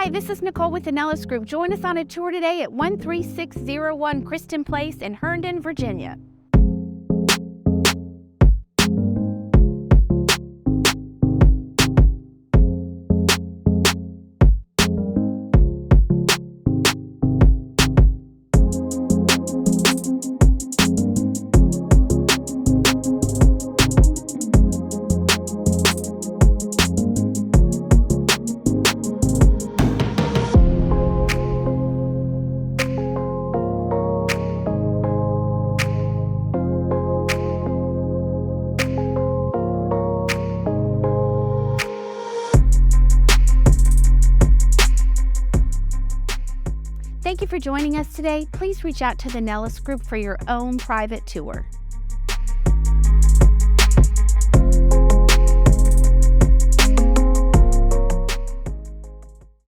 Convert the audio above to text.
Hi, this is Nicole with the Nellis Group. Join us on a tour today at 13601 Kristin Place in Herndon, Virginia. Thank you for joining us today. Please reach out to the Nellis Group for your own private tour.